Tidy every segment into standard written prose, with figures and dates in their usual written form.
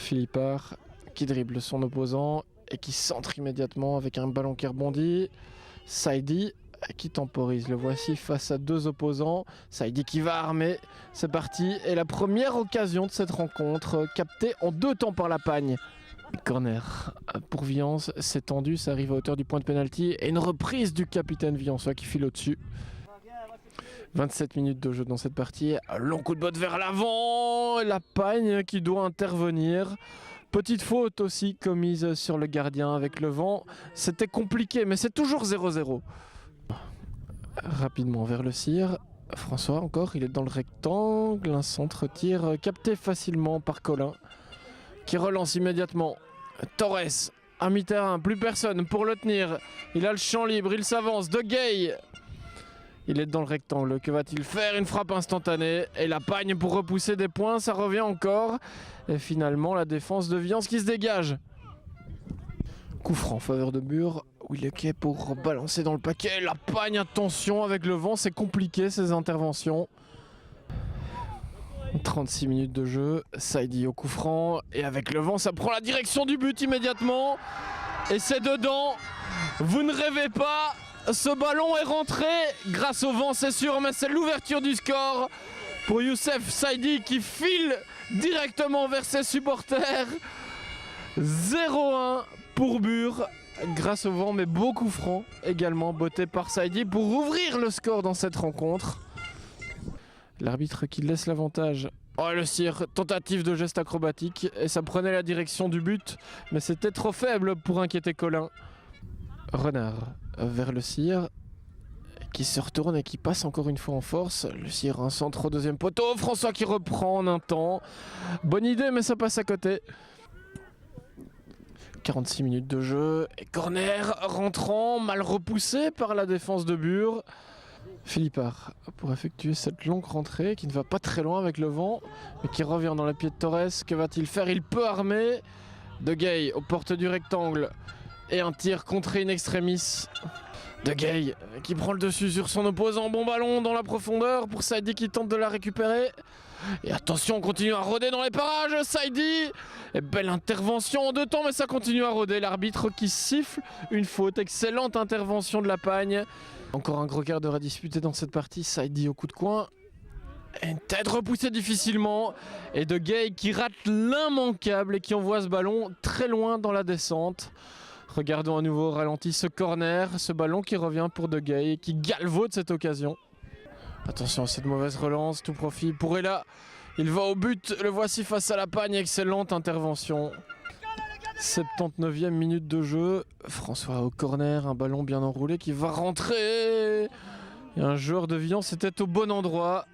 Philippard qui dribble son opposant et qui centre immédiatement avec un ballon qui rebondit. Saidi qui temporise, le voici face à deux opposants. Saidi qui va armer, c'est parti. Et la première occasion de cette rencontre, captée en 2 temps par la Pagne. Corner pour Viance, c'est tendu, ça arrive à hauteur du point de pénalty. Et une reprise du capitaine Viançois qui file au-dessus. 27 minutes de jeu dans cette partie, un long coup de botte vers l'avant, la Pagne qui doit intervenir. Petite faute aussi commise sur le gardien avec le vent. C'était compliqué, mais c'est toujours 0-0. Rapidement vers le Cire. François encore, il est dans le rectangle. Un centre-tir capté facilement par Colin, qui relance immédiatement. Torres, à mi-terrain, plus personne pour le tenir. Il a le champ libre, il s'avance. De Gay. Il est dans le rectangle, que va-t-il faire? Une frappe instantanée et la Pagne pour repousser des points, ça revient encore. Et finalement la défense de Viance qui se dégage. Coup franc en faveur de Bure, Willeke pour balancer dans le paquet. La Pagne, attention avec le vent, c'est compliqué ces interventions. 36 minutes de jeu, Saidi au coup franc et avec le vent ça prend la direction du but immédiatement. Et c'est dedans, vous ne rêvez pas. Ce ballon est rentré grâce au vent, c'est sûr, mais c'est l'ouverture du score pour Youssef Saidi qui file directement vers ses supporters. 0-1 pour Bure grâce au vent, mais beau coup franc également botté par Saidi pour ouvrir le score dans cette rencontre. L'arbitre qui laisse l'avantage. Oh, le Cire, tentative de geste acrobatique et ça prenait la direction du but, mais c'était trop faible pour inquiéter Colin. Renard vers le Cire qui se retourne et qui passe encore une fois en force. Le Cire, un centre au deuxième poteau. François qui reprend en un temps. Bonne idée, mais ça passe à côté. 46 minutes de jeu et corner rentrant, mal repoussé par la défense de Bure. Philippard pour effectuer cette longue rentrée qui ne va pas très loin avec le vent, mais qui revient dans les pieds de Torres. Que va-t-il faire? Il peut armer. De Gay aux portes du rectangle. Et un tir contré in extremis. De Gay qui prend le dessus sur son opposant. Bon ballon dans la profondeur pour Saidi qui tente de la récupérer. Et attention, on continue à rôder dans les parages. Saidi. Et belle intervention en 2 temps, mais ça continue à rôder. L'arbitre qui siffle une faute. Excellente intervention de la Pagne. Encore un gros quart d'heure à disputer dans cette partie. Saidi au coup de coin. Et une tête repoussée difficilement. Et De Gay qui rate l'immanquable et qui envoie ce ballon très loin dans la descente. Regardons à nouveau au ralenti ce corner, ce ballon qui revient pour De Gay, qui galvaude cette occasion. Attention à cette mauvaise relance, tout profit pour Ella. Il va au but, le voici face à la Pagne, excellente intervention. 79e minute de jeu, François au corner, un ballon bien enroulé qui va rentrer. Et un joueur de Viance était au bon endroit,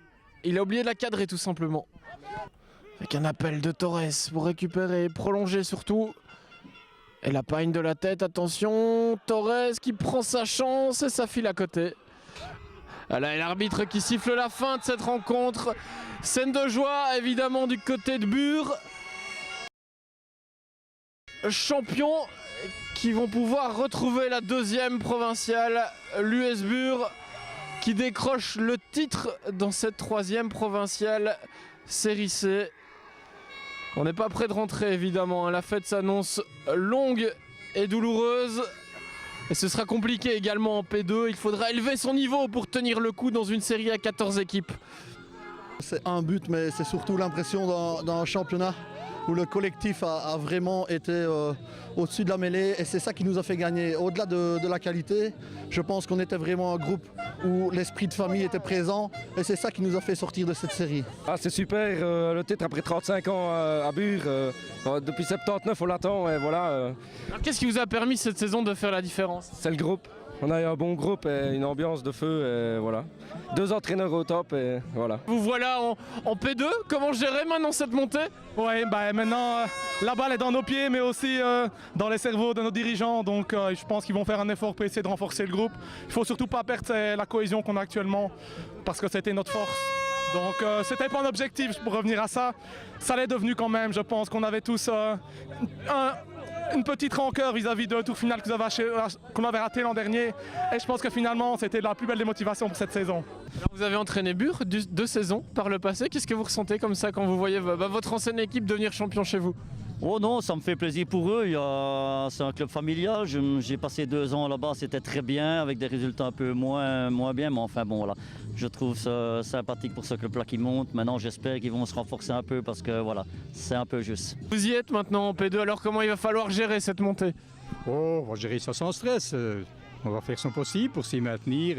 il a oublié de la cadrer tout simplement. Avec un appel de Torres pour récupérer, prolonger surtout. Et la Pagne de la tête, attention, Torres qui prend sa chance et ça file à côté. Là, et l'arbitre qui siffle la fin de cette rencontre. Scène de joie évidemment du côté de Bure. Champions qui vont pouvoir retrouver la 2e provinciale, l'US Bure, qui décroche le titre dans cette 3e provinciale série C. On n'est pas près de rentrer évidemment, la fête s'annonce longue et douloureuse. Et ce sera compliqué également en P2, il faudra élever son niveau pour tenir le coup dans une série à 14 équipes. C'est un but, mais c'est surtout l'impression dans un championnat où le collectif a vraiment été au-dessus de la mêlée et c'est ça qui nous a fait gagner. Au-delà de la qualité, je pense qu'on était vraiment un groupe où l'esprit de famille était présent et c'est ça qui nous a fait sortir de cette série. Ah, c'est super, le titre après 35 ans à Bure, depuis 79 on l'attend et voilà. Alors qu'est-ce qui vous a permis cette saison de faire la différence? C'est le groupe, on a eu un bon groupe et une ambiance de feu et voilà. 2 entraîneurs au top et voilà. Vous voilà en P2, comment gérer maintenant cette montée? Ouais, bah maintenant la balle est dans nos pieds mais aussi dans les cerveaux de nos dirigeants, donc je pense qu'ils vont faire un effort pour essayer de renforcer le groupe. Il faut surtout pas perdre la cohésion qu'on a actuellement parce que c'était notre force. Donc c'était pas un objectif pour revenir à ça, ça l'est devenu quand même. Je pense qu'on avait tous une petite rancœur vis-à-vis de tour final qu'on avait raté l'an dernier et je pense que finalement c'était la plus belle des motivations pour cette saison. Alors vous avez entraîné Bure 2 saisons par le passé, qu'est-ce que vous ressentez comme ça quand vous voyez votre ancienne équipe devenir champion chez vous? Oh non, ça me fait plaisir pour eux. C'est un club familial. J'ai passé 2 ans là-bas, c'était très bien, avec des résultats un peu moins bien. Mais enfin bon, voilà, je trouve ça sympathique pour ce club-là qui monte. Maintenant, j'espère qu'ils vont se renforcer un peu parce que voilà, c'est un peu juste. Vous y êtes maintenant en P2, alors comment il va falloir gérer cette montée? Oh, on va gérer ça sans stress. On va faire son possible pour s'y maintenir.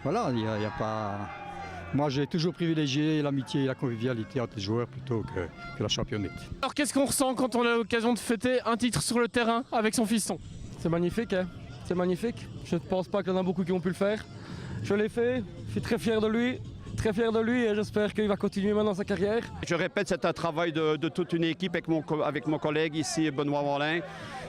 Voilà, il y a pas... Moi, j'ai toujours privilégié l'amitié et la convivialité entre les joueurs plutôt que la championnette. Alors qu'est-ce qu'on ressent quand on a l'occasion de fêter un titre sur le terrain avec son fiston? C'est magnifique, hein. C'est magnifique. Je ne pense pas qu'il y en a beaucoup qui ont pu le faire. Je l'ai fait, je suis très fier de lui. Très fier de lui et j'espère qu'il va continuer maintenant sa carrière. Je répète, c'est un travail de toute une équipe avec mon collègue ici, Benoît Wallin.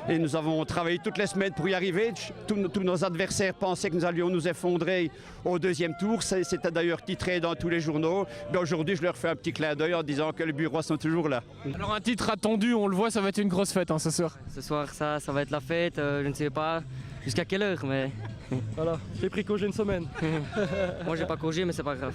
Et nous avons travaillé toutes les semaines pour y arriver. Tous nos adversaires pensaient que nous allions nous effondrer au 2e tour. C'était d'ailleurs titré dans tous les journaux. Mais aujourd'hui, je leur fais un petit clin d'œil en disant que les bureaux sont toujours là. Alors un titre attendu, on le voit, ça va être une grosse fête ce soir. Ce soir, ça va être la fête. Je ne sais pas jusqu'à quelle heure, mais... Voilà, j'ai pris congé une semaine. Moi, j'ai pas congé, mais c'est pas grave.